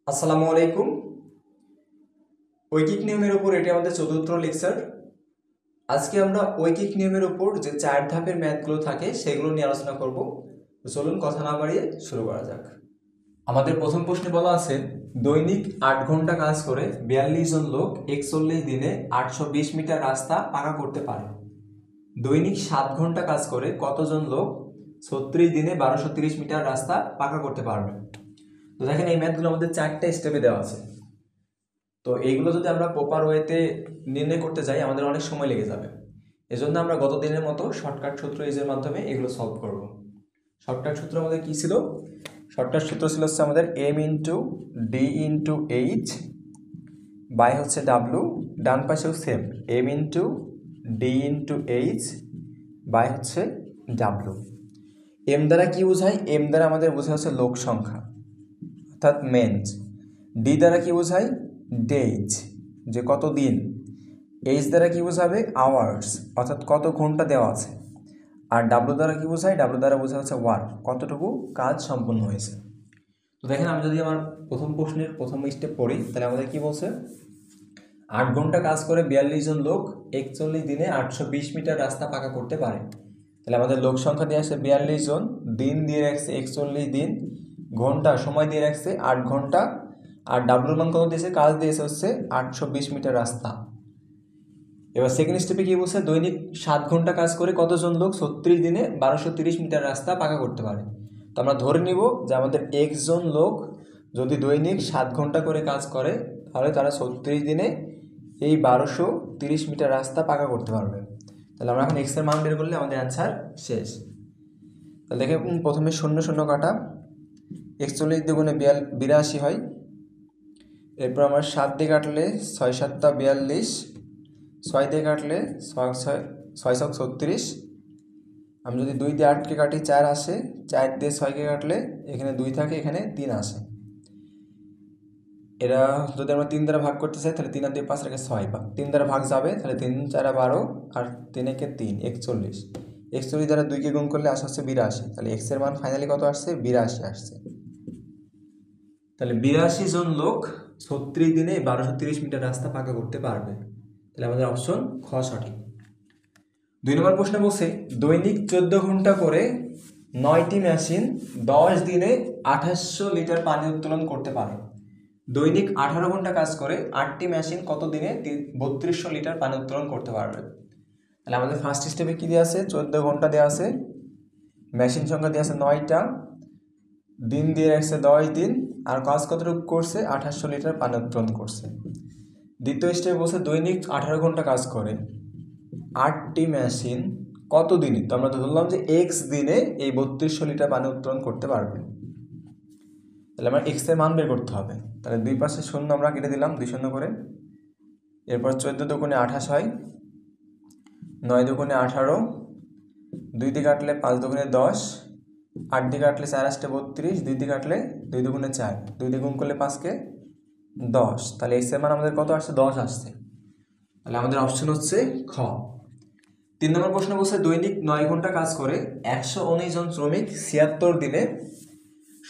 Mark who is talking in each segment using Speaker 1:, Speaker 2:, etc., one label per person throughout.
Speaker 1: আসসালামু আলাইকুম। ঐকিক নিয়মের উপর এটি আমাদের চতুর্থ লেকচার। আজকে আমরা ঐকিক নিয়মের উপর যে 4 ধাপের ম্যাথগুলো থাকে সেগুলো নিয়ে আলোচনা করব। তো চলুন কথা না বাড়িয়ে শুরু করা যাক। আমাদের প্রথম প্রশ্নে বলা আছে দৈনিক 8 ঘন্টা কাজ করে 42 জন লোক 41 দিনে 820 মিটার রাস্তা পাকা করতে পারে। দৈনিক 7 ঘন্টা কাজ করে কতজন লোক 36 দিনে 1230 মিটার রাস্তা পাকা করতে পারবে? তো দেখেন এই ম্যাথগুলো আমাদের 4টা স্টেপে দেওয়া আছে। তো এইগুলো যদি আমরা প্রপার ওয়েতে নির্ণয় করতে যাই আমাদের অনেক সময় লেগে যাবে। এজন্য আমরা গত দিনের মতো শর্টকাট সূত্র ইউজের মাধ্যমে এগুলো সলভ করব। শর্টকাট সূত্র আমাদের কি ছিল? শর্টকাট সূত্র ছিল হচ্ছে আমাদের M into D into H by হচ্ছে ডাব্লু, ডান পাশেও same M into D into H by হচ্ছে ডাব্লু। এম দ্বারা কি বোঝায়? এম দ্বারা আমাদের বোঝায় হচ্ছে লোক সংখ্যা অর্থাৎ মেন্স। ডি দ্বারা কি বোঝায়? ডেজ, যে কত দিন। এইচ দ্বারা কি বোঝাবে? আওয়ার্স, অর্থাৎ কত ঘন্টা দেওয়া আছে। আর ডাব্লু দ্বারা কি বোঝায়? ডাব্লু দ্বারা বোঝা হচ্ছে ওয়ার্ক, কতটুকু কাজ সম্পন্ন হয়েছে। তো দেখেন আমি যদি আমার প্রথম প্রশ্নের প্রথম স্টেপ পড়ি তাহলে আমাদের কি বলছে? 8 ঘন্টা কাজ করে 42 জন লোক 41 দিনে 820 মিটার রাস্তা পাকা করতে পারে। তাহলে আমাদের লোক সংখ্যা দিয়ে আসছে 42 জন, দিন দিয়ে রাখছে 41 দিন, ঘন্টা সময় দিয়ে রাখছে 8 ঘন্টা, আর ডাব্লুর মান কত দিয়েছে? কাজ দিয়েছে হচ্ছে 820 মিটার রাস্তা। এবার সেকেন্ড স্টেপে কি বলছে? দৈনিক 7 ঘন্টা কাজ করে কতজন লোক 36 দিনে 1230 মিটার রাস্তা পাকা করতে পারে। তো আমরা ধরে নিব যে আমাদের একজন লোক যদি দৈনিক 7 ঘন্টা করে কাজ করে তাহলে তারা 36 দিনে এই 1230 মিটার রাস্তা পাকা করতে পারবে। তাহলে আমরা এখন এক্সের মান বের করলে আমাদের অ্যান্সার শেষ। তাহলে দেখে প্রথমে 0 0 কাটা, 41 দুগুণে 82 হয়। এরপর আমার 7 দিয়ে কাটলে 6 7 42, 6 দিয়ে কাটলে 6 6 36। আমি যদি 2 দিয়ে 8কে কাটি 4 আসে, 4 দিয়ে 6কে কাটলে এখানে 2 থাকে, এখানে 3 আসে। এরা যদি আমরা 3 দ্বারা ভাগ করতে চাই তাহলে 3 আর 2 5 রেখে 6, 3 দ্বারা ভাগ যাবে তাহলে 3 4 12 আর 3 একে 3 41। 41 দ্বারা 2কে গুণ করলে আসে হচ্ছে 82। তাহলে এক্স এর মান ফাইনালি কত আসছে? 82 আসছে। তাহলে 82 জন লোক 36 দিনে 1230 মিটার রাস্তা পাকা করতে পারবে। তাহলে আমাদের অপশন খ সঠিক। 2 নম্বর প্রশ্নে বলছে দৈনিক 14 ঘন্টা করে 9টি মেশিন 10 দিনে 2800 লিটার পানি উত্তোলন করতে পারে। দৈনিক 18 ঘন্টা কাজ করে 8টি মেশিন কত দিনে 3200 লিটার পানি উত্তোলন করতে পারবে? তাহলে আমাদের ফার্স্ট স্টেপে কি দেওয়া আছে? 14 ঘন্টা দেওয়া আছে, মেশিন সংখ্যা দেওয়া আছে 9টা, দিন দিয়ে রাখছে 10 দিন, আর কাজ কতটুকু করছে? 2800 লিটার পানি উত্তোলন করছে। দ্বিতীয় স্টেপে বলছে দৈনিক 18 ঘন্টা কাজ করে 8টি মেশিন কত দিনে? তো আমরা ধরলাম যে এক্স দিনে এই 3200 লিটার পানি উত্তোলন করতে পারবে। তাহলে আমরা এক্স এর মান বের করতে হবে। তাহলে 2 পাশে 0 আমরা কেটে দিলাম 2 0 করে। এরপর 14 দুগুণে 28 হয়, 9 দুগুণে 18, 2 দিয়ে কাটলে 5 দুগুণে 10, 8 দিয়ে কাটলে 4 আসতে 32, 2 দিয়ে কাটলে 2 দুগুণে 4, 2 দিয়ে গুণ করলে 5কে 10। তাহলে এক্স এর মান আমাদের কত আসছে? 10 আসছে। তাহলে আমাদের অপশন হচ্ছে খ। 3 নম্বর প্রশ্ন বলছে দৈনিক 9 ঘন্টা কাজ করে 119 জন শ্রমিক 76 দিনে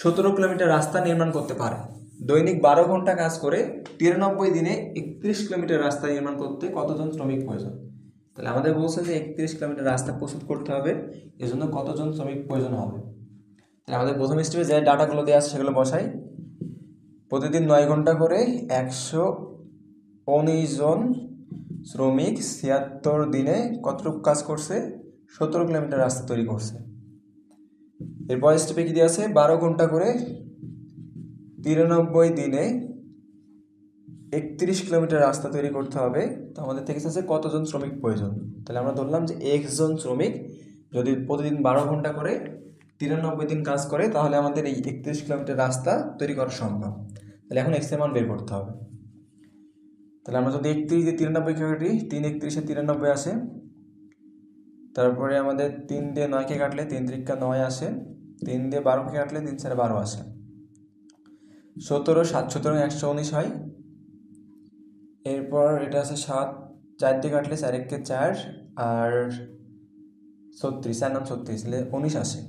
Speaker 1: 17 কিলোমিটার রাস্তা নির্মাণ করতে পারে। দৈনিক 12 ঘন্টা কাজ করে 93 দিনে 31 কিলোমিটার রাস্তা নির্মাণ করতে কতজন শ্রমিক প্রয়োজন? তাহলে আমাদের বলছে যে 31 কিলোমিটার রাস্তা প্রস্তুত করতে হবে, এজন্য কতজন শ্রমিক প্রয়োজন হবে? তাহলে আমাদের প্রথম স্টেপে যে ডাটাগুলো দেওয়া আছে সেগুলো বসাই। প্রতিদিন 9 ঘন্টা করে 119 জন শ্রমিক 76 দিনে কতটুকু কাজ করছে? 17 কিলোমিটার রাস্তা তৈরি করছে। এরপর স্টেপে কি দিয়ে আছে? 12 ঘন্টা করে 93 দিনে 31 কিলোমিটার রাস্তা তৈরি করতে হবে। তো আমাদের থেকে আছে কতজন শ্রমিক প্রয়োজন? তাহলে আমরা ধরলাম যে এক্স জন শ্রমিক যদি প্রতিদিন 12 ঘন্টা করে 93 দিন কাজ করে তাহলে আমাদের এই 31 কিলোমিটার রাস্তা তৈরি করা সম্ভব। তাহলে এখন এক্স এর মান বের করতে হবে। তাহলে আমরা যদি 31 দিয়ে 93 কে কাটি, 3 31 93 আসে। তারপরে আমাদের 3 দিয়ে 9কে কাটলে 3 3 9 আসে, 3 দিয়ে 12কে কাটলে 3 4 12 আসে। 17 7 17 119 হয়। এরপর এটা আছে 7, 4 দিয়ে কাটলে 4 1 4 আর 36, 4 9 36, 19 আসে।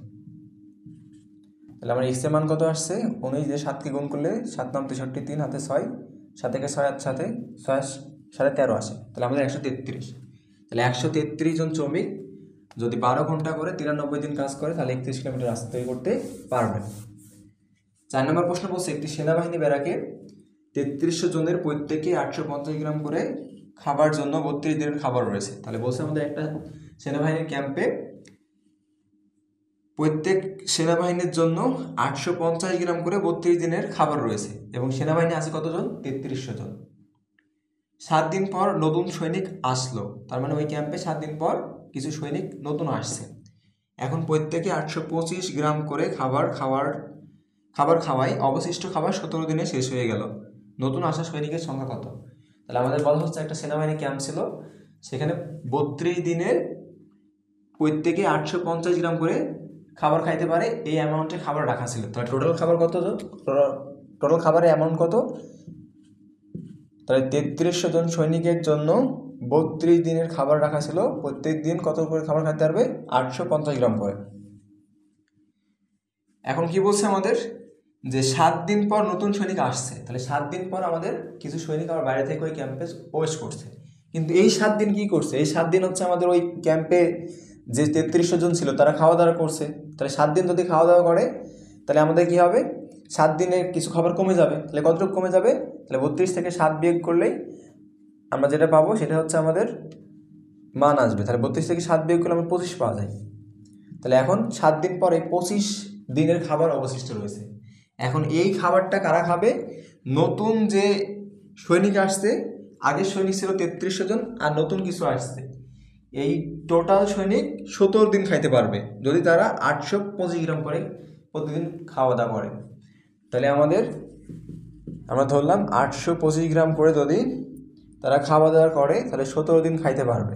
Speaker 1: তাহলে আমার এক্সের মান কত আসছে 19 দিয়ে 7কে গুণ করলে 7 9 63 3 হাতে 6 7 থেকে 6 হাত সাথে 6 সাড়ে 13 আসে, তাহলে আমাদের 133। তাহলে 133 জন শ্রমিক যদি 12 ঘন্টা করে 93 দিন কাজ করে তাহলে 31 কিলোমিটার রাস্তা তৈরি করতে পারবে। 4 নম্বর প্রশ্ন বলছে একটি সেনাবাহিনী ব্যারাকে 3300 জনের প্রত্যেকে 850 গ্রাম করে খাবার জন্য 32 দিনের খাবার রয়েছে। তাহলে বলছে আমাদের একটা সেনাবাহিনীর ক্যাম্পে প্রত্যেক সেনাবাহিনীর জন্য 850 গ্রাম করে 32 দিনের খাবার রয়েছে এবং সেনাবাহিনী আছে কতজন 3300 জন। 7 দিন পর নতুন সৈনিক আসলো, তার মানে ওই ক্যাম্পে 7 দিন পর কিছু সৈনিক নতুন আসছে। এখন প্রত্যেকে 825 গ্রাম করে খাবার খাওয়ায় অবশিষ্ট খাবার 17 দিনে শেষ হয়ে গেল। নতুন আসা সৈনিকের সংখ্যা কত? তাহলে আমাদের বলা হচ্ছে একটা সেনাবাহিনী ক্যাম্প ছিল, সেখানে 32 দিনের প্রত্যেকে 850 গ্রাম করে খাবার খাইতে পারে এই অ্যামাউন্টের খাবার রাখা ছিল। তাহলে টোটাল খাবার কত? টোটাল খাবারের অ্যামাউন্ট কত? তাহলে 3300 জন সৈনিকের জন্য 32 দিনের খাবার রাখা ছিল। প্রত্যেক দিন কত করে খাবার খাইতে পারবে? 850 গ্রাম করে। এখন কি বলছে আমাদের যে 7 দিন পর নতুন সৈনিক আসছে, তাহলে 7 দিন পর আমাদের কিছু সৈনিক আমার বাইরে থেকে ওই ক্যাম্পে প্রবেশ করছে। কিন্তু এই 7 দিন কি করছে? এই 7 দিন হচ্ছে আমাদের ওই ক্যাম্পে যে 3300 জন ছিল তারা খাওয়া দাওয়া করছে। তাহলে 7 দিন যদি খাওয়া দাওয়া করে তাহলে আমাদের কি হবে? 7 দিনে কিছু খাবার কমে যাবে। তাহলে কতটুকু কমে যাবে? তাহলে 32 থেকে 7 বিয়োগ করলেই আমরা যেটা পাবো সেটা হচ্ছে আমাদের মান আসবে। তাহলে 32 থেকে 7 বিয়োগ করলে আমরা 25 পাওয়া যায়। তাহলে এখন 7 দিন পরে 25 দিনের খাবার অবশিষ্ট রয়েছে। এখন এই খাবারটা কারা খাবে? নতুন যে সৈনিক আসছে, আগের সৈনিক ছিল 3300 জন আর নতুন কিছু আসছে, এই টোটাল সৈনিক 17 দিন খাইতে পারবে যদি তারা 825 গ্রাম করে প্রতিদিন খাওয়া দাওয়া করে। তাহলে আমরা ধরলাম 825 গ্রাম করে যদি তারা খাওয়া দাওয়া করে তাহলে 17 দিন খাইতে পারবে।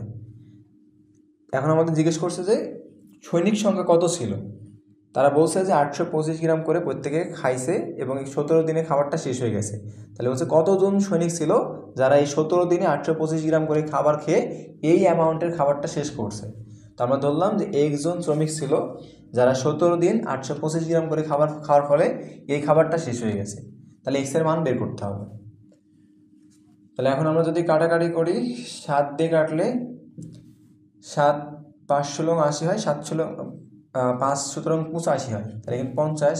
Speaker 1: এখন আমাদের জিজ্ঞেস করছে যে সৈনিক সংখ্যা কত ছিল। তারা বলছে যে 825 গ্রাম করে প্রত্যেকে খাইছে এবং এই 17 দিনে খাবারটা শেষ হয়ে গেছে। তাহলে বলছে কতজন সৈনিক ছিল যারা এই 17 দিনে 825 গ্রাম করে খাবার খেয়ে এই অ্যামাউন্টের খাবারটা শেষ করছে। তো আমরা ধরলাম যে একজন শ্রমিক ছিল যারা 17 দিন 825 গ্রাম করে খাবার খাওয়ার ফলে এই খাবারটা শেষ হয়ে গেছে। তাহলে এক্স এর মান বের করতে হবে। তাহলে এখন আমরা যদি কাটাকাটি করি, 7 দিয়ে কাটলে 7 5 ষোলো 80 হয়, 7 ষোলো 5 সুতরাং 85 হয়। তাহলে এখানে 50,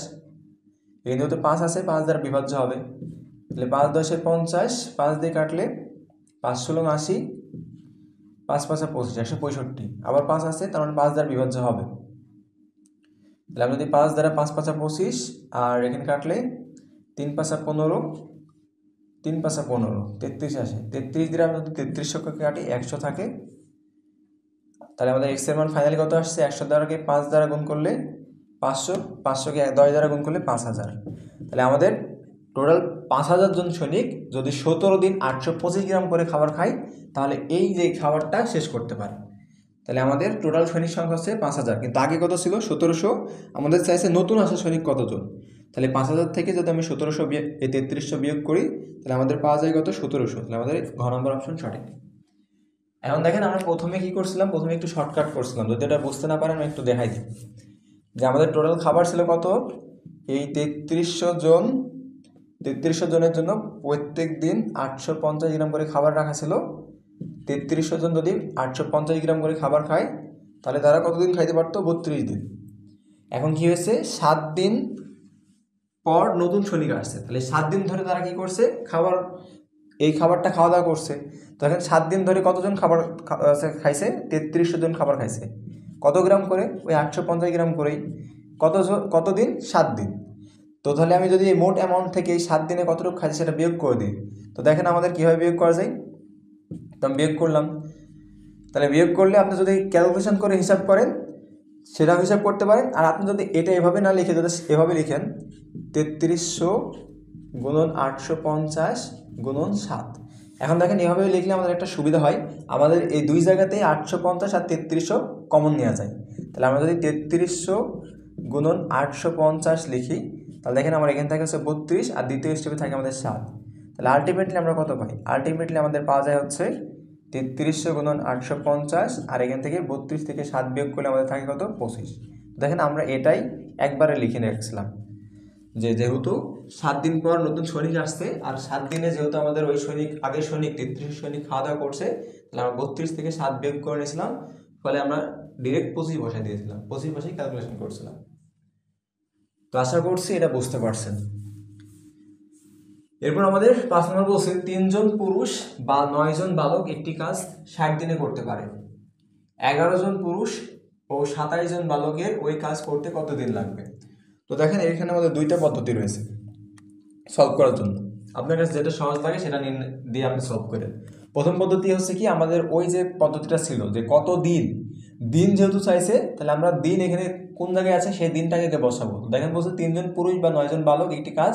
Speaker 1: এখানে যেহেতু 5 আছে 5 দ্বারা বিভাজ্য হবে। তাহলে 5 10 50, 5 দিয়ে কাটলে 5 ষোলো 80, 5 5 25, 165। আবার 5 আছে তার মানে 5 দ্বারা বিভাজ্য হবে। তাহলে আমি যদি 5 দ্বারা 5 5 25 আর এখানে কাটলে 3 5 15, 3 5 15, 33 আসে। 33 দ্বারা আমি যদি 3300 কাটি 100 থাকে। তাহলে আমাদের এক্স এর মান ফাইনালি কত আসছে? 100 দ্বারাকে 5 দ্বারা গুণ করলে 500, 500কে 10 দ্বারা গুণ করলে 5000। তাহলে আমাদের টোটাল 5000 জন সৈনিক যদি 17 দিন 825 গ্রাম করে খাবার খায় তাহলে এই যে খাবারটা শেষ করতে পারে। তাহলে আমাদের টোটাল সৈনিক সংখ্যা হচ্ছে 5000, কিন্তু আগে কত ছিল? 1700। আমাদের চাইছে নতুন আসা সৈনিক কতজন। তাহলে 5000 থেকে যদি আমি 1700 এই 3300 বিয়োগ করি তাহলে আমাদের পাওয়া যায় কত? 1700। তাহলে আমাদের ঘ নম্বর অপশন সঠিক। এখন দেখেন আমরা প্রথমে কি করছিলাম, প্রথমে একটু শর্টকাট করছিলাম, যদি এটা বুঝতে না পারেন আমি একটু দেখাই দিই যে আমাদের টোটাল খাবার ছিল কত। এই 3300 জনের জন্য প্রত্যেক দিন 850 গ্রাম করে খাবার রাখা ছিল। 3300 জন যদি 850 গ্রাম করে খাবার খায় তাহলে তারা কতদিন খাইতে পারতো? 32 দিন। এখন কি হয়েছে? 7 দিন পর নতুন সৈনিক আসছে, তাহলে 7 দিন ধরে তারা কি করছে? এই খাবারটা খাওয়া দাওয়া করছে। তো এখন 7 দিন ধরে কতজন খাবার খাইছে? 3300 জন খাবার খাইছে। কত গ্রাম করে? ওই 850 গ্রাম করেই। কতদিন? 7 দিন। তো তাহলে আমি যদি এই মোট অ্যামাউন্ট থেকে এই 7 দিনে কতটুকু খাইছে সেটা বিয়োগ করে দিই, তো দেখেন আমাদের কীভাবে বিয়োগ করা যায়। তো আমি বিয়োগ করলাম। তাহলে বিয়োগ করলে আপনি যদি ক্যালকুলেশন করে হিসাব করেন সেটাও হিসাব করতে পারেন, আর আপনি যদি এটা এভাবে না লিখে যদি এভাবে লিখেন 3300 গুণন 850 গুণন 7। এখন দেখেন এভাবে লিখলে আমাদের একটা সুবিধা হয়, আমাদের এই দুই জায়গাতেই 850 আর 3300 কমন নেওয়া যায়। তাহলে আমরা যদি 3300 গুণন 850 লিখি তাহলে দেখেন আমার এখান থেকে হচ্ছে 32 আর দ্বিতীয় স্টেপে থাকে আমাদের 7। তাহলে আলটিমেটলি আমরা কত পাই? আলটিমেটলি আমাদের পাওয়া যায় হচ্ছে 3300 গুণন 850 আর এখান থেকে 32 থেকে 7 বিয়োগ করলে আমাদের থাকে কত? 25। দেখেন আমরা এটাই একবারে লিখে রাখছিলাম যে যেহেতু 7 দিন পর নতুন সৈনিক আসছে, আর 7 দিনে যেহেতু আমাদের ওই সৈনিক আগের সৈনিক 33 সৈনিক খাওয়া দাওয়া করছে, তাহলে আমরা 32 থেকে 7 বিয়োগ করে নিয়েছিলাম, ফলে আমরা ডিরেক্ট 25 বসাই দিয়েছিলাম, 25 বসেই ক্যালকুলেশন করছিলাম। তো আশা করছি এটা বুঝতে পারছেন। এরপর আমাদের 5 নম্বর বলছে 3 জন পুরুষ বা 9 জন বালক একটি কাজ 60 দিনে করতে পারে। 11 জন পুরুষ ও 27 জন বালকের ওই কাজ করতে কত দিন লাগবে? তো দেখেন এখানে আমাদের দুইটা পদ্ধতি রয়েছে সলভ করার জন্য। আপনার কাছে যেটা সহজ লাগে সেটা দিয়ে আপনি সলভ করেন। প্রথম পদ্ধতি হচ্ছে কি, আমাদের ওই যে পদ্ধতিটা ছিল যে কত দিন, দিন যেহেতু চাইছে তাহলে আমরা দিন এখানে কোন জায়গায় আছে সেই দিনটাকে আগে বসাবো। দেখেন বলছে 3 জন পুরুষ বা 9 জন বালক একটি কাজ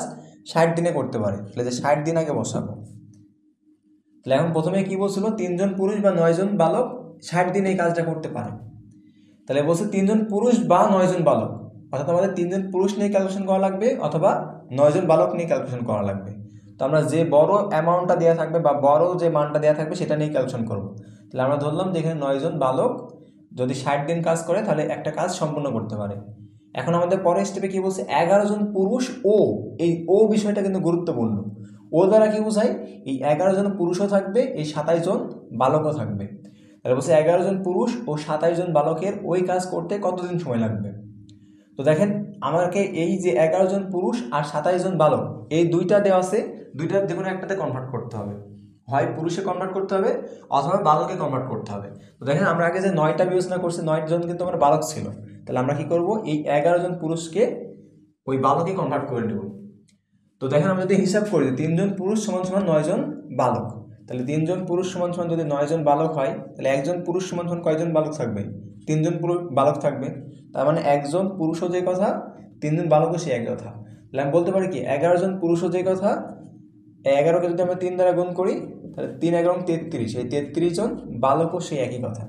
Speaker 1: 60 দিনে করতে পারে, তাহলে যে 60 দিন আগে বসাবো। তাহলে এখন প্রথমে কি বলছিল, 3 জন পুরুষ বা 9 জন বালক 60 দিনে এই কাজটা করতে পারে। তাহলে বলছে 3 জন পুরুষ বা 9 জন বালক, অর্থাৎ আমাদের 3 জন পুরুষ নিয়ে ক্যালকুলেশন করা লাগবে অথবা 9 জন বালক নিয়ে ক্যালকুলেশন করা লাগবে। তো আমরা যে বড় অ্যামাউন্টটা দেওয়া থাকবে বা বড় যে মানটা দেওয়া থাকবে সেটা নিয়ে ক্যালকুলেশন করব। তাহলে আমরা ধরলাম যে এখানে 9 জন বালক যদি 60 দিন কাজ করে তাহলে একটা কাজ সম্পূর্ণ করতে পারে। এখন আমাদের পরের স্টেপে কি বলছে, 11 জন পুরুষ ও, এই ও বিষয়টা কিন্তু গুরুত্বপূর্ণ। ও দ্বারা কি বোঝায়, এই 11 জন পুরুষও থাকবে, এই 27 জন বালকও থাকবে। তাহলে বলছে 11 জন পুরুষ ও 27 জন বালকের ওই কাজ করতে কতদিন সময় লাগবে। তো দেখেন আমাকে এই যে 11 জন পুরুষ আর 27 জন বালক, এই দুইটা দেওয়া আছে, দুইটার যে কোনো একটাতে কনভার্ট করতে হবে, হয় পুরুষে কনভার্ট করতে হবে অথবা বালকে কনভার্ট করতে হবে। তো দেখেন আমরা আগে যে 9টা বিবেচনা করছি, 9 জন কিন্তু আমার বালক ছিল, তাহলে আমরা কি করব, এই 11 জন পুরুষকে ওই বালকে কনভার্ট করে নেব। তো দেখেন আমরা যদি হিসাব করি 3 জন পুরুষ সমান সমান 9 জন বালক, তাহলে 3 জন পুরুষ সমান সমান যদি 9 জন বালক হয়, তাহলে একজন পুরুষ সমান সমান কয়জন বালক থাকবে, 3 জন পুরুষ বালক থাকবে। তার মানে একজন পুরুষও যে কথা, 3 জন বালকও সে এক কথা। তাহলে আমি বলতে পারি কি, 11 জন পুরুষও যে কথা, 11কে যদি আমরা 3 দ্বারা গুণ করি তাহলে 3 11 33, এই 33 জন বালকও সেই একই কথা।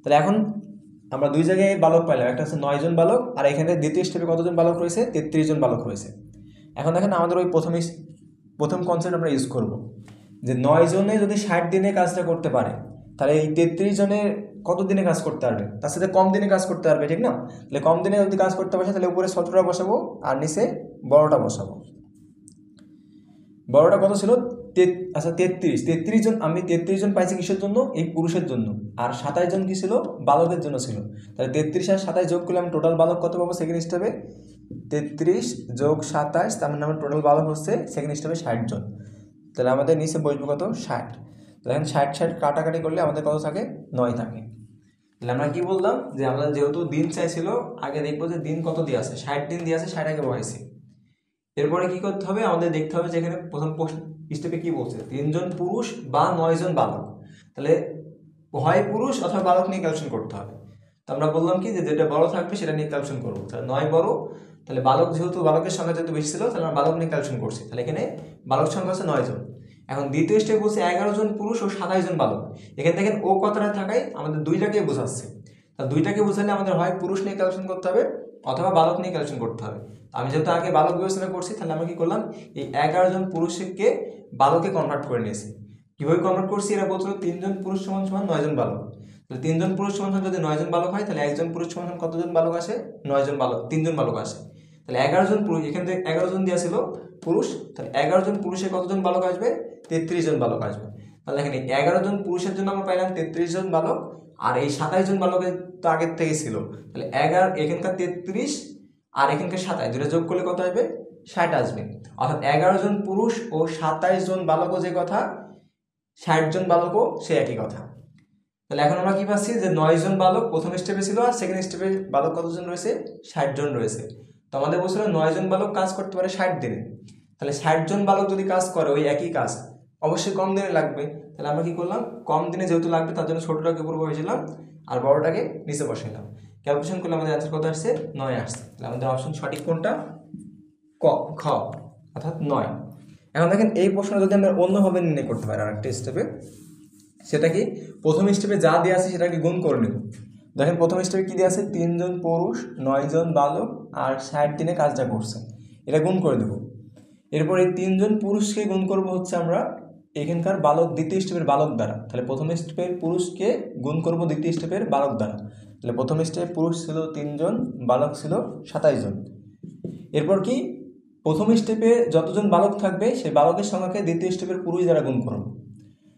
Speaker 1: তাহলে এখন আমরা দুই জায়গায় বালক পাইলাম, একটা হচ্ছে 9 জন বালক, আর এখানে দ্বিতীয় স্টেপে কতজন বালক রয়েছে, 33 জন বালক রয়েছে। এখন দেখেন আমাদের ওই প্রথম কনসেপ্ট আমরা ইউজ করব যে 9 জনে যদি 60 দিনে কাজটা করতে পারে, তাহলে এই 33 জনের কত দিনে কাজ করতে পারবে, তার সাথে কম দিনে কাজ করতে পারবে, ঠিক না? তাহলে কম দিনে যদি কাজ করতে পারছে তাহলে উপরে 17টা বসাবো আর নিচে বড়টা বসাবো। বড়টা কত ছিল, আচ্ছা 33 জন, আমি 33 জন পাইছি কিসের জন্য, এই পুরুষের জন্য, আর 27 জন কি ছিল, বালকের জন্য ছিল। তাহলে 33 আর 27 যোগ করলে আমি টোটাল বালক কত পাবো সেকেন্ড স্টেপে, 33 যোগ 27, তার মানে আমার টোটাল বালক হচ্ছে সেকেন্ড স্টেপে 60 জন। তাহলে আমাদের নিচে বসবে কত, 60। দেখেন 60 কাটাকাটি করলে আমাদের কত থাকে, 9 থাকে। তাহলে আমরা কি বললাম যে আমরা যেহেতু দিন চাইছিল, আগে দেখবো যে দিন কত দিয়ে আছে, 60 দিন দিয়ে আছে, 60 আগে বসাইছি। এরপরে কি করতে হবে, আমাদের দেখতে হবে যে এখানে প্রথম স্টেপে কি বলছে, 3 জন পুরুষ বা 9 জন বালক, তাহলে হয় পুরুষ অথবা বালক নিয়ে ক্যালকুলেশন করতে হবে। তো আমরা বললাম কি যে যেটা বড় থাকবে সেটা নিয়ে ক্যালকুলেশন করবো। তাহলে 9 বড়, তাহলে বালক যেহেতু বালকের সংখ্যা যেহেতু বেশি ছিল তাহলে আমরা বালক নিয়ে ক্যালকুলেশন করছি, তাহলে এখানে বালক সংখ্যা হচ্ছে 9 জন। এখন দ্বিতীয় স্টেপ বলছে 11 জন পুরুষ ও 27 জন বালক। এখানে দেখেন ও কথাটা থাকায় আমাদের দুইটাকে বোঝাচ্ছে, তা দুইটাকে বোঝালে আমাদের হয় পুরুষ নিয়ে ক্যালকুলেশন করতে হবে অথবা বালক নিয়ে ক্যালকুলেশন করতে হবে। আমি যেহেতু আগে বালক বিবেচনা করছি তাহলে আমরা কি করলাম, এই 11 জন পুরুষকে বালকে কনভার্ট করে নিয়েছি। কিভাবে কনভার্ট করছি, এরা বলছিল 3 জন পুরুষ সমান সমান 9 জন বালক। তাহলে 3 জন পুরুষ সমান সমান যদি 9 জন বালক হয় তাহলে একজন পুরুষ সমান সমান কতজন বালক আসে, 9 জন বালক, 3 জন বালক আসে। তাহলে 11 জন পুরুষ, এখান থেকে 11 জন দেওয়া ছিল পুরুষ, তাহলে 11 জন পুরুষে কতজন বালক আসবে, 33 জন বালক আসবে। তাহলে এখানে 11 জন পুরুষের জন্য আমরা পাইলাম 33 জন বালক, আর এই 27 জন বালকের তো আগের থেকে ছিল, তাহলে 11 এখানকার 33 আর এখানকার 27 দুটো যোগ করলে কত আসবে, 60 আসবে। অর্থাৎ 11 জন পুরুষ ও 27 জন বালকও যে কথা, 60 জন বালকও সে একই কথা। তাহলে এখন আমরা কি পাচ্ছি যে 9 জন বালক প্রথম স্টেপে ছিল আর সেকেন্ড স্টেপে বালক কতজন রয়েছে, 60 জন রয়েছে। তো আমাদের বলছিল 9 জন বালক কাজ করতে পারে 60 দিনে, তাহলে 60 জন বালক যদি কাজ করে ওই একই কাজ অবশ্যই কম দিনে লাগবে। তাহলে আমরা কি করলাম, কম দিনে যেহেতু লাগবে তার জন্য ছোটটাকে উপরে বসেছিলাম আর বড়টাকে নিচে বসাইলাম। ক্যালকুলেশন করলে আমাদের অ্যান্সার কত আসছে, 9 আসছে। তাহলে আমাদের অপশন সঠিক কোনটা, খ, অর্থাৎ 9। এখন দেখেন এই প্রশ্নটা যদি আমরা অন্যভাবে নির্ণয় করতে পারি আরেকটা স্টেপে, সেটা কি, প্রথম স্টেপে যা দেওয়া আছে সেটাকে গুণ করে নেব। দেখেন প্রথম স্টেপে কী দেওয়া আছে, 3 জন পুরুষ 9 জন বালক আর 60 দিনে কাজটা করছে, এটা গুণ করে দেব। এরপর এই 3 জন পুরুষকে গুণ করব হচ্ছে আমরা এখানকার বালক দ্বিতীয় স্টেপের বালক দ্বারা, তাহলে প্রথম স্টেপের পুরুষকে গুণ করব দ্বিতীয় স্টেপের বালক দ্বারা, তাহলে প্রথম স্টেপে পুরুষ ছিল 3 জন, বালক ছিল 27 জন। এরপর কি প্রথম স্টেপে যতজন বালক থাকবে সেই বালকের সংখ্যাকে দ্বিতীয় স্টেপের পুরুষ দ্বারা গুণ করব।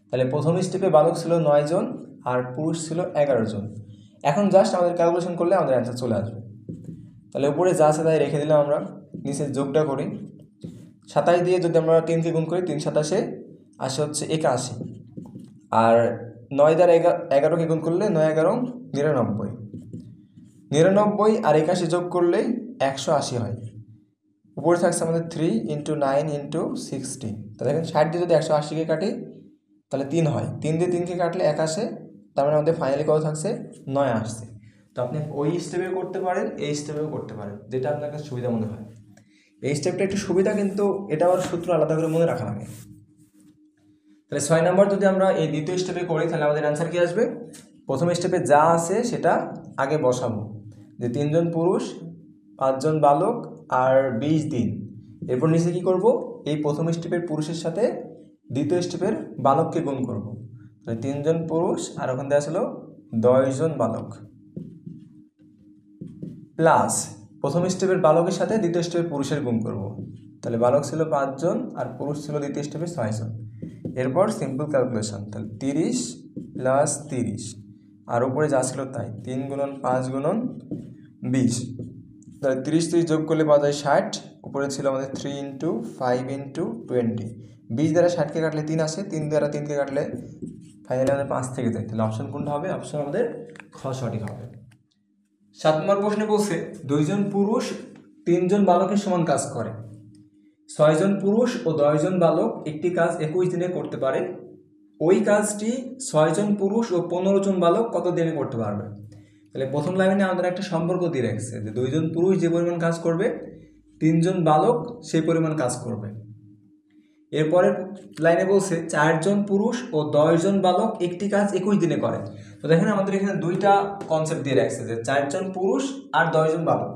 Speaker 1: তাহলে প্রথম স্টেপে বালক ছিল 9 জন আর পুরুষ ছিল 11 জন। এখন জাস্ট আমাদের ক্যালকুলেশন করলে আমাদের অ্যান্সার চলে আসবে। তাহলে উপরে যা আছে তাই রেখে দিলাম, আমরা নিচে যোগটা করি। 27 দিয়ে যদি আমরা 3কে গুণ করি, 3 27 আসে হচ্ছে 81, আর 9 দ্বারা 11কে গুণ করলে 9 11 99, 99 আর 81 যোগ করলে 180 হয়। উপরে থাকছে আমাদের 3 × 9 × 60। তাহলে দেখেন 60 দিয়ে যদি 180কে কাটি তাহলে 3 হয়, 3 দিয়ে 3কে কাটলে 1 আসে, তার মানে আমাদের ফাইনালি কত থাকছে 9 আসছে। তো আপনি ওই স্টেপেও করতে পারেন, এই স্টেপেও করতে পারেন, যেটা আপনার কাছে সুবিধা মনে হয়। এই স্টেপটা একটু সুবিধা, কিন্তু এটা আবার সূত্র আলাদা করে মনে রাখা লাগে। তাহলে 6 নম্বর যদি আমরা এই দ্বিতীয় স্টেপে করি তাহলে আমাদের অ্যান্সার কি আসবে? প্রথম স্টেপে যা আছে সেটা আগে বসাবো, যে 3 জন পুরুষ 5 জন বালক আর 20 দিন। এরপর নিচে কি করব, এই প্রথম স্টেপের পুরুষের সাথে দ্বিতীয় স্টেপের বালককে গুণ করব। তাহলে 3 জন পুরুষ আর ওখান দেওয়া ছিল 10 জন বালক, প্লাস প্রথম স্টেপের বালকের সাথে দ্বিতীয় স্টেপের পুরুষের গুণ করব। তাহলে বালক ছিল 5 জন আর পুরুষ ছিল দ্বিতীয় স্টেপে 6 জন। এরপর সিম্পল ক্যালকুলেশন, তাহলে 30 প্লাস 30 আর উপরে যা ছিল তাই, 3 × 5 × 20। তাহলে 30 30 যোগ করলে পাওয়া যায় 60, উপরে ছিল আমাদের 3 × 5 × 20। 20 দ্বারা 60কে কাটলে 3 আসে, 3 দ্বারা 3কে কাটলে ফাইনালি আমাদের 5 থেকে যায়। তাহলে অপশন কোনটা হবে? অপশন আমাদের খ সঠিক হবে। 7 নম্বর প্রশ্নে বলছে 2 জন পুরুষ 3 জন বালকের সমান কাজ করে। 6 জন পুরুষ ও 10 জন বালক একটি কাজ 21 দিনে করতে পারে। ওই কাজটি 6 জন পুরুষ ও 15 জন বালক কত দিনে করতে পারবে? তাহলে প্রথম লাইনে আমাদের একটা সম্পর্ক দিয়ে রাখছে যে 2 জন পুরুষ যে পরিমাণ কাজ করবে 3 জন বালক সেই পরিমাণ কাজ করবে। এরপরের লাইনে বলছে 4 জন পুরুষ ও 10 জন বালক একটি কাজ 21 দিনে করে। তো দেখেন আমাদের এখানে দুইটা কনসেপ্ট দিয়ে রাখছে, যে 4 জন পুরুষ আর 10 জন বালক।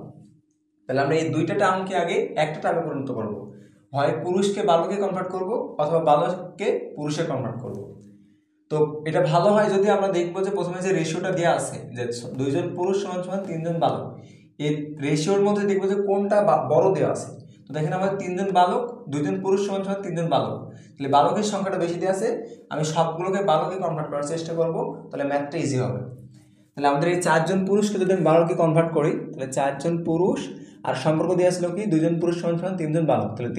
Speaker 1: তাহলে আমরা এই দুইটা টার্মকে আগে একটা টার্মে পরিণত করব, হয় পুরুষকে বালকে কনভার্ট করব অথবা বালককে পুরুষে কনভার্ট করব। তো এটা ভালো হয় যদি আমরা দেখবো যে প্রথমে যে রেশিওটা দেওয়া আছে যে 2 জন পুরুষ সমান সমান 3 জন বালক, এই রেশিওর মধ্যে দেখবো যে কোনটা বড় দেওয়া আছে। তো দেখেন আমাদের 3 জন বালক 2 জন পুরুষ সমান সমান 3 জন বালক, তাহলে বালকের সংখ্যাটা বেশি দেওয়া আছে, আমি সবগুলোকে বালকে কনভার্ট করার চেষ্টা করব, তাহলে ম্যাথটা ইজি হবে। তাহলে আমাদের এই 4 জন পুরুষকে যদি আমি বালকে কনভার্ট করি তাহলে 4 জন পুরুষ আর সম্পর্ক দেওয়া ছিল কি 2 জন পুরুষ সমান সমান 3 জন বালক, তাহলে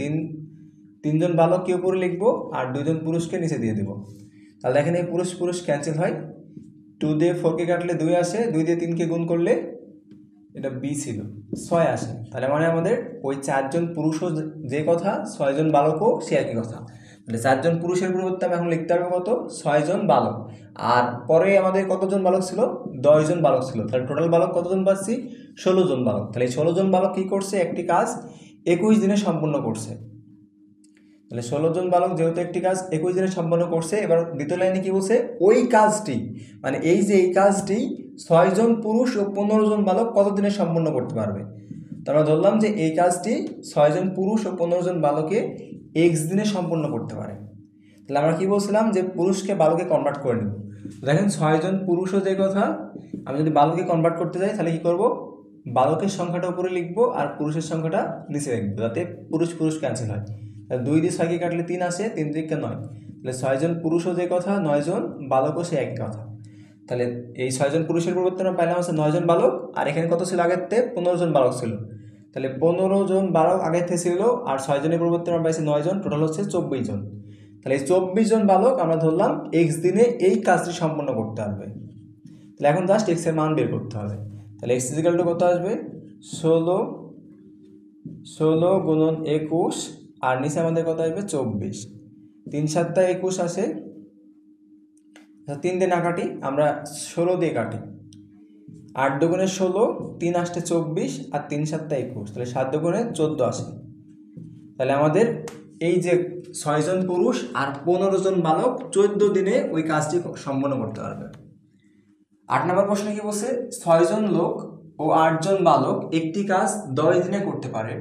Speaker 1: 3 জন বালককে উপরে লিখবো আর 2 জন পুরুষকে নিচে দিয়ে দেবো। তাহলে দেখেন এই পুরুষ পুরুষ ক্যান্সেল হয়, 2 দিয়ে 4কে কাটলে 2 আসে, 2 দিয়ে 3কে গুণ করলে এটা বি ছিল 6 আসে। তাহলে মানে আমাদের ওই 4 জন পুরুষও যে কথা 6 জন বালকও সে একই কথা। তাহলে 4 জন পুরুষের পরিবর্তে আমি এখন লিখতে পারবো কত 6 জন বালক, আর পরে আমাদের কতজন বালক ছিল 10 জন বালক ছিল, তাহলে টোটাল বালক কতজন পাচ্ছি 16 জন বালক। তাহলে এই 16 জন বালক কি করছে একটি কাজ 21 দিনে সম্পূর্ণ করছে। তাহলে 16 জন বালক যেহেতু একটি কাজ 21 দিনে সম্পন্ন করছে, এবার দ্বিতীয় লাইনে কি বলছে ওই কাজটি, মানে এই যে এই কাজটি 6 জন পুরুষ ও 15 জন বালক কত দিনে সম্পন্ন করতে পারবে। তো আমরা ধরলাম যে এই কাজটি 6 জন পুরুষ ও 15 জন বালকে x দিনে সম্পন্ন করতে পারে। তাহলে আমরা কি বলছিলাম যে পুরুষকে বালকে কনভার্ট করে নেব। দেখেন 6 জন পুরুষও যে কথা, আমি যদি বালকে কনভার্ট করতে যাই তাহলে কি করব, বালকের সংখ্যাটা উপরে লিখবো আর পুরুষের সংখ্যাটা নিচে লিখবো, যাতে পুরুষ পুরুষ ক্যান্সেল হয়। তাহলে 2 দিয়ে 6কে কাটলে 3 আসে, 3 দিকে 9, তাহলে 6 জন পুরুষও যে কথা 9 জন বালকও সে এক কথা। তাহলে এই 6 জন পুরুষের পরিবর্তে আমরা পাইলাম আছে 9 জন বালক, আর এখানে কত ছিল আগের থেকে 15 জন বালক ছিল, তাহলে 15 জন বালক আগের থেকে ছিল আর 6 জনের পরিবর্তে আমরা পাইছি 9 জন, টোটাল হচ্ছে 24 জন। তাহলে এই 24 জন বালক আমরা ধরলাম x দিনে এই কাজটি সম্পন্ন করতে পারবে। তাহলে এখন জাস্ট x এর মান বের করতে হবে। তাহলে x = কত আসবে 16 × 21 আর নিচে আমাদের কত আসবে 24, 3 7 21 আসে, 3 দিয়ে না কাটি আমরা 16 দিয়ে কাটি, 8 দুগুণে 16, 3 আসতে 24 আর 3 7 21, তাহলে 7 দুগুণে 14 আসে। তাহলে আমাদের এই যে 6 জন পুরুষ আর 15 জন বালক 14 দিনে ওই কাজটি সম্পন্ন করতে পারবে। 8 নম্বর প্রশ্নে কি বলছে 6 জন লোক ও 8 জন বালক একটি কাজ 10 দিনে করতে পারে।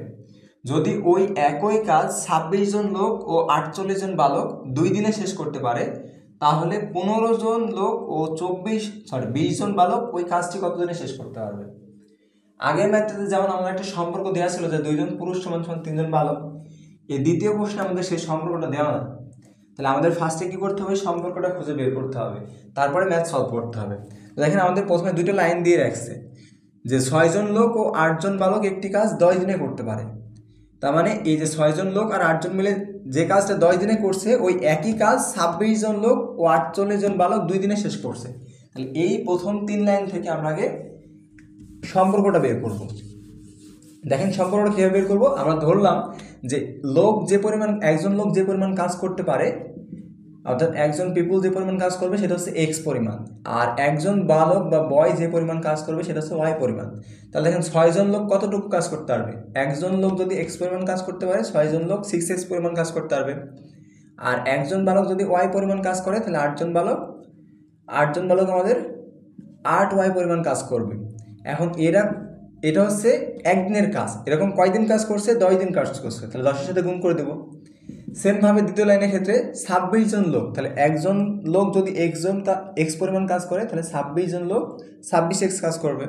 Speaker 1: যদি ওই একই কাজ 26 জন লোক ও 48 জন বালক 2 দিনে শেষ করতে পারে, তাহলে 15 জন লোক ও 20 জন বালক ওই কাজটি কতদিনে শেষ করতে পারবে। আগের ম্যাথটাতে যেমন আমাদের একটা সম্পর্ক দেওয়া ছিল যে 2 জন পুরুষ সমান সমান 3 জন বালক, এই দ্বিতীয় প্রশ্নে আমাদের সেই সম্পর্কটা দেওয়া না। তাহলে আমাদের ফার্স্টে কি করতে হবে, সম্পর্কটা খুঁজে বের করতে হবে, তারপরে ম্যাথ সলভ করতে হবে। তো দেখেন আমাদের প্রথমে দুটো লাইন দিয়ে রাখছে যে 6 জন লোক ও 8 জন বালক একটি কাজ 10 দিনে করতে পারে। তার মানে এই যে 6 জন লোক আর 8 জন মিলে যে কাজটা 10 দিনে করছে, ওই একই কাজ 26 জন লোক ও 48 জন বালক 2 দিনে শেষ করছে। তাহলে এই প্রথম 3 লাইন থেকে আমরা আগে সম্পর্কটা বের করব। দেখেন সম্পর্কটা কীভাবে বের করব, আমরা ধরলাম যে একজন লোক যে পরিমাণ কাজ করতে পারে, অর্থাৎ একজন পিপুল যে পরিমাণ কাজ করবে সেটা হচ্ছে এক্স পরিমাণ, আর একজন বালক বা বয় যে পরিমাণ কাজ করবে সেটা হচ্ছে ওয়াই পরিমাণ। তাহলে দেখেন 6 জন লোক কতটুকু কাজ করতে পারবে, একজন লোক যদি এক্স পরিমাণ কাজ করতে পারে 6 জন লোক 6x পরিমাণ কাজ করতে পারবে। আর একজন বালক যদি ওয়াই পরিমাণ কাজ করে তাহলে 8 জন বালক আমাদের 8y পরিমাণ কাজ করবে। এখন এটা হচ্ছে একদিনের কাজ, এরকম কয়দিন কাজ করছে, 10 দিন কাজ করছে, তাহলে 10-এর সাথে গুণ করে দেবো। সেমভাবে দ্বিতীয় লাইনের ক্ষেত্রে 26 জন লোক, তাহলে একজন লোক যদি এক্স পরিমাণ কাজ করে তাহলে 26 জন লোক 26x কাজ করবে।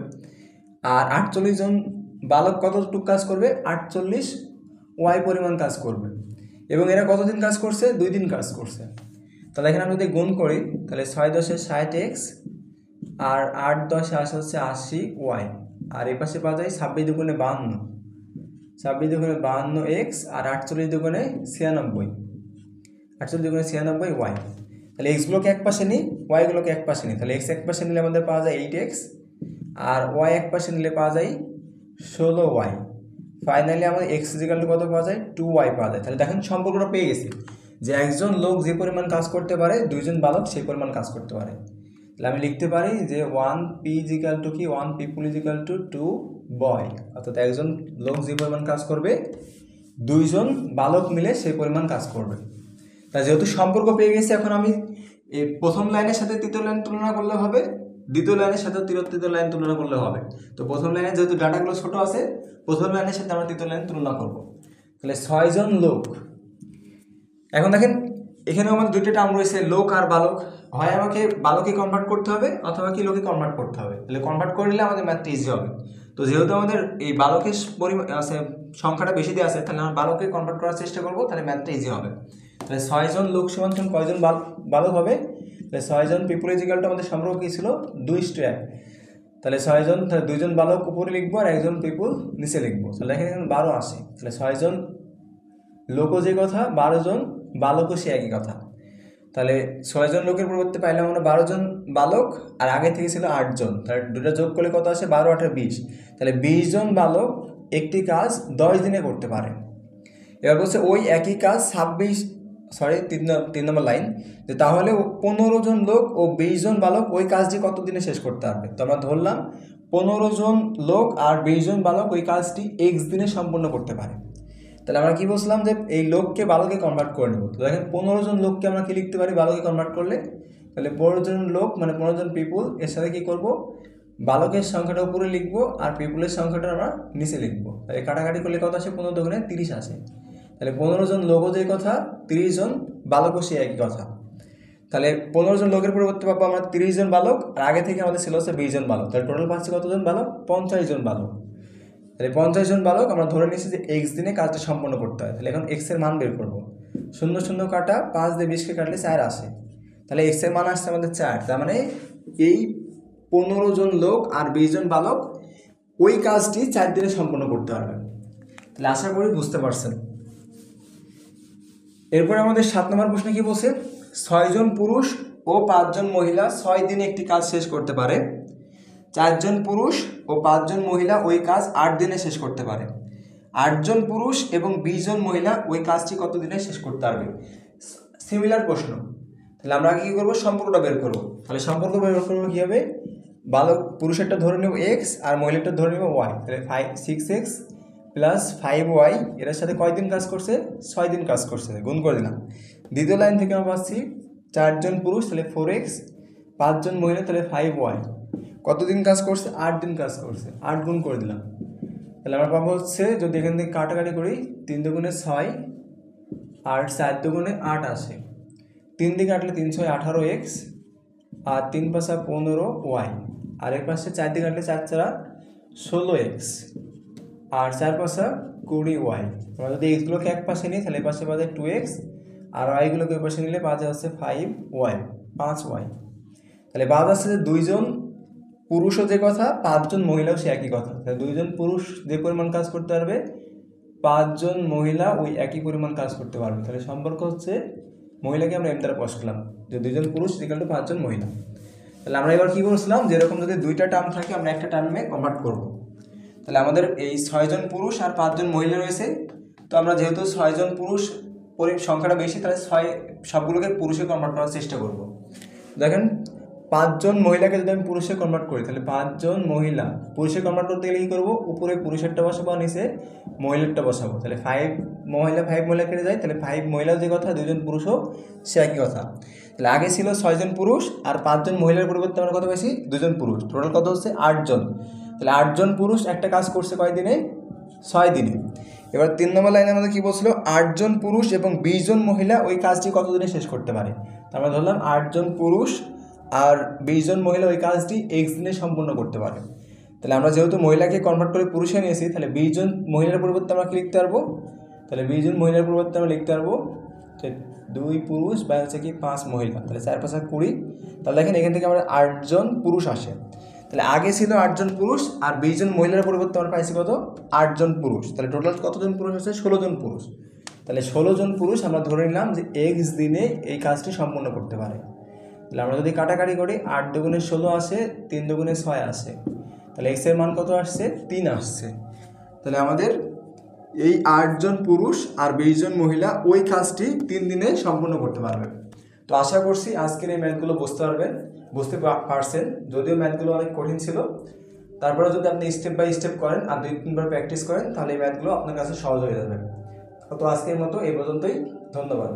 Speaker 1: আর 48 জন বালক কতটুকু কাজ করবে, 48y পরিমাণ কাজ করবে। এবং এরা কতদিন কাজ করছে, 2 দিন কাজ করছে। তাহলে এখানে আমরা যদি গুণ করি তাহলে 6×10 = 60x আর 8×10 আসে হচ্ছে 80y, আর এই পাশে পাওয়া যায় 26 দুগুণে 52, 26 দুগুণে 52x আর 48 দুগুণে 96, 48 দুগুণে 96y। তাহলে এক্সগুলোকে এক পাশে নিই, ওয়াইগুলোকে এক পাশে নিই। তাহলে এক্স এক পাশে নিলে আমাদের পাওয়া যায় 8x, আর ওয়াই এক পাশে নিলে পাওয়া যায় 16y। ফাইনালি আমাদের x কত পাওয়া যায়, 2y পাওয়া যায়। তাহলে দেখেন সম্পর্কটা পেয়ে গেছি যে একজন লোক যে পরিমাণ কাজ করতে পারে 2 জন বালক সেই পরিমাণ কাজ করতে পারে। তাহলে আমি লিখতে পারি যে 1p কি 1 people 2 বয়, অর্থাৎ একজন লোক যে পরিমাণ কাজ করবে 2 জন বালক মিলে সেই পরিমাণ কাজ করবে। তাই যেহেতু সম্পর্ক পেয়ে গেছি, এখন আমি এই প্রথম লাইনের সাথে তৃতীয় লাইন তুলনা করলে হবে, দ্বিতীয় লাইনের সাথে তৃতীয় লাইন তুলনা করলে হবে। তো প্রথম লাইনে যেহেতু ডাটাগুলো ছোট আছে, প্রথম লাইনের সাথে আমরা তৃতীয় লাইন তুলনা করব। তাহলে 6 জন লোক, এখন দেখেন এখানেও আমাদের দুইটা টার্ম রয়েছে, লোক আর বালক। হয় আমাকে বালকে কনভার্ট করতে হবে অথবা কি লোকে কনভার্ট করতে হবে। তাহলে কনভার্ট করে নিলে আমাদের ম্যাথটা ইজি হবে। তো যেহেতু আমাদের এই বালকের সংখ্যাটা বেশি দেওয়া আছে, তাহলে আমরা বালকে কনভার্ট করার চেষ্টা করবো, তাহলে ম্যাথটা ইজি হবে। তাহলে 6 জন লোক সমান কয়জন বালক হবে, তাহলে 6 জন পিপুল আমাদের সম্পর্ক কী ছিল, 2:1। তাহলে 6 জন, তাহলে 2 জন বালক উপরে লিখবো আর একজন পিপুল নিচে লিখবো। তাহলে এখানে 12 আসে। তাহলে 6 জন লোকও যে কথা, 12 জন বালকও সে একই কথা। তাহলে 6 জন লোকের পরিবর্তে পাইলাম আমরা 12 জন বালক, আর আগে থেকে ছিল 8 জন। তাহলে দুটো যোগ করলে কত আসে, 12 8 20। তাহলে 20 জন বালক একটি কাজ 10 দিনে করতে পারে। এবার বলছে ওই একই কাজ 3 নম্বর লাইন, যে তাহলে 15 জন লোক ও 20 জন বালক ওই কাজটি কত দিনে শেষ করতে পারবে। তো আমরা ধরলাম 15 জন লোক আর 20 জন বালক ওই কাজটি x দিনে সম্পূর্ণ করতে পারে। তাহলে আমরা কি বলছিলাম যে এই লোককে বালকে কনভার্ট করে নেব। তো দেখেন 15 জন লোককে আমরা কি লিখতে পারি বালকে কনভার্ট করলে, তাহলে 15 জন লোক মানে 15 জন পিপুল, এর সাথে কি করব, বালকের সংখ্যাটা উপরে লিখবো আর পিপুলের সংখ্যাটা আমরা নিচে লিখবো। তাহলে কাটাকাটি করলে কত আসে, 15 দুগুণে 30 আসে। তাহলে 15 জন লোকও যে কথা, 30 জন বালকও সে একই কথা। তাহলে 15 জন লোকের পরিবর্তে পাবো আমরা 30 জন বালক, আর আগে থেকে আমাদের ছিল হচ্ছে 20 জন বালক। তাহলে টোটাল পাচ্ছি কতজন বালক, 50 জন বালক। তাহলে 50 জন বালক আমরা ধরে নিচ্ছি যে x দিনে কাজটা সম্পন্ন করতে হয়। তাহলে এখন x এর মান বের করবো, 0 0 কাটা 5 দিয়ে 20কে কাটলে 4 আসে। তাহলে x এর মান আসছে আমাদের 4। তার মানে এই 15 জন লোক আর 20 জন বালক ওই কাজটি 4 দিনে সম্পন্ন করতে পারবে। তাহলে আশা করি বুঝতে পারছেন। এরপরে আমাদের 7 নম্বর প্রশ্নে কি বলছে, 6 জন পুরুষ ও 5 জন মহিলা 6 দিনে একটি কাজ শেষ করতে পারে। 4 জন পুরুষ ও 5 জন মহিলা ওই কাজ 8 দিনে শেষ করতে পারে। 8 জন পুরুষ এবং 20 জন মহিলা ওই কাজটি কত দিনে শেষ করতে পারবে। সিমিলার প্রশ্ন। তাহলে আমরা কি করবো, সম্পর্কটা বের করবো। তাহলে সম্পর্ক বের করবো কী হবে, বালক পুরুষেরটা ধরে নেব x আর মহিলাটা ধরে নেব y। তাহলে 6x প্লাস 5y এর সাথে কয়দিন কাজ করছে, 6 দিন কাজ করছে, গুণ করে দিলাম। দ্বিতীয় লাইন থেকে আমরা পাচ্ছি 4 জন পুরুষ, তাহলে 4x, 5 জন মহিলা, তাহলে 5y কতদিন কাজ করছে, 8 দিন কাজ করছে, 8 গুণ করে দিলাম। তাহলে আমরা পাবো হচ্ছে, যদি এখান থেকে কাটাকাটি করি, 3 দুগুণে 6 আর 4 দুগুণে 8 আসে। 3 দিয়ে কাটলে 3 6 18x, আর 3 5 15y, আর এর পাশে 4 দিয়ে কাটলে 4 4 16x, আর 4 5 20y। আমরা যদি এক্সগুলোকে এক পাশে নিই তাহলে এই পাশে পাওয়া যায় 2x, আর ওয়াইগুলোকে ওই পাশে নিলে পাওয়া যাচ্ছে 5y। তাহলে বাদ আসছে যে 2 জন পুরুষও যে কথা, 5 জন মহিলাও সে একই কথা। তাহলে 2 জন পুরুষ যে পরিমাণ কাজ করতে পারবে, 5 জন মহিলা ওই একই পরিমাণ কাজ করতে পারবে। তাহলে সম্পর্ক হচ্ছে মহিলাকে আমরা এম দ্বারা প্রকাশ করলাম যে 2 জন পুরুষ ইকুয়াল টু 5 জন মহিলা। তাহলে আমরা এবার কী করছিলাম, যেরকম যদি 2টা টার্ম থাকে আমরা একটা টার্মে কনভার্ট করব। তাহলে আমাদের এই 6 জন পুরুষ আর 5 জন মহিলা রয়েছে। তো আমরা যেহেতু 6 জন পুরুষ সংখ্যাটা বেশি, তাহলে 6 সবগুলোকে পুরুষে কনভার্ট করার চেষ্টা করব। দেখেন 5 জন মহিলাকে যদি আমি পুরুষে কনভার্ট করি, তাহলে 5 জন মহিলা পুরুষে কনভার্ট করতে গেলে কী করবো, উপরে পুরুষেরটা বসাবো আর নিচে মহিলারটা বসাবো। তাহলে 5 মহিলা কেটে যায়, তাহলে 5 মহিলা যে কথা, 2 জন পুরুষও সে একই কথা। তাহলে আগে ছিল 6 জন পুরুষ আর 5 জন মহিলার পরিবর্তে আমরা কত বেশি, 2 জন পুরুষ, টোটাল কত হচ্ছে 8 জন। তাহলে 8 জন পুরুষ একটা কাজ করছে কয় দিনে, 6 দিনে। এবার 3 নম্বর লাইনে আমাদের কী বলছিল, 8 জন পুরুষ এবং 20 জন মহিলা ওই কাজটি কত দিনে শেষ করতে পারে। আমরা ধরলাম 8 জন পুরুষ আর 20 জন মহিলা ওই কাজটি x দিনে সম্পূর্ণ করতে পারে। তাহলে আমরা যেহেতু মহিলাকে কনভার্ট করে পুরুষে নিয়েছি, তাহলে 20 জন মহিলার পরিবর্তে আমরা কি লিখতে পারবো, তাহলে 20 জন মহিলার পরিবর্তে আমরা লিখতে পারবো যে 2 পুরুষ বা হচ্ছে কি 5 মহিলা। তাহলে 4 5 20। তাহলে দেখেন এখান থেকে আমরা 8 জন পুরুষ আসে। তাহলে আগে ছিল 8 জন পুরুষ আর 20 জন মহিলার পরিবর্তে আমরা পাইছি কত, 8 জন পুরুষ। তাহলে টোটাল কতজন পুরুষ আছে, 16 জন পুরুষ। তাহলে 16 জন পুরুষ আমরা ধরে নিলাম যে x দিনে এই কাজটি সম্পূর্ণ করতে পারে। তাহলে আমরা যদি কাটাকাটি করি, 8 দুগুণে 16 আসে, 3 দুগুণে 6 আসে, তাহলে x এর মান কত আসছে, 3 আসছে। তাহলে আমাদের এই 8 জন পুরুষ আর 20 জন মহিলা ওই কাজটি 3 দিনে সম্পূর্ণ করতে পারবে। তো আশা করছি আজকের এই ম্যাথগুলো বুঝতে পারছেন। যদিও ম্যাথগুলো অনেক কঠিন ছিল, তারপরে যদি আপনি স্টেপ বাই স্টেপ করেন আর 2-3 বার প্র্যাকটিস করেন, তাহলে এই ম্যাথগুলো আপনার কাছে সহজ হয়ে যাবে। তো আজকের মতো এই পর্যন্তই, ধন্যবাদ।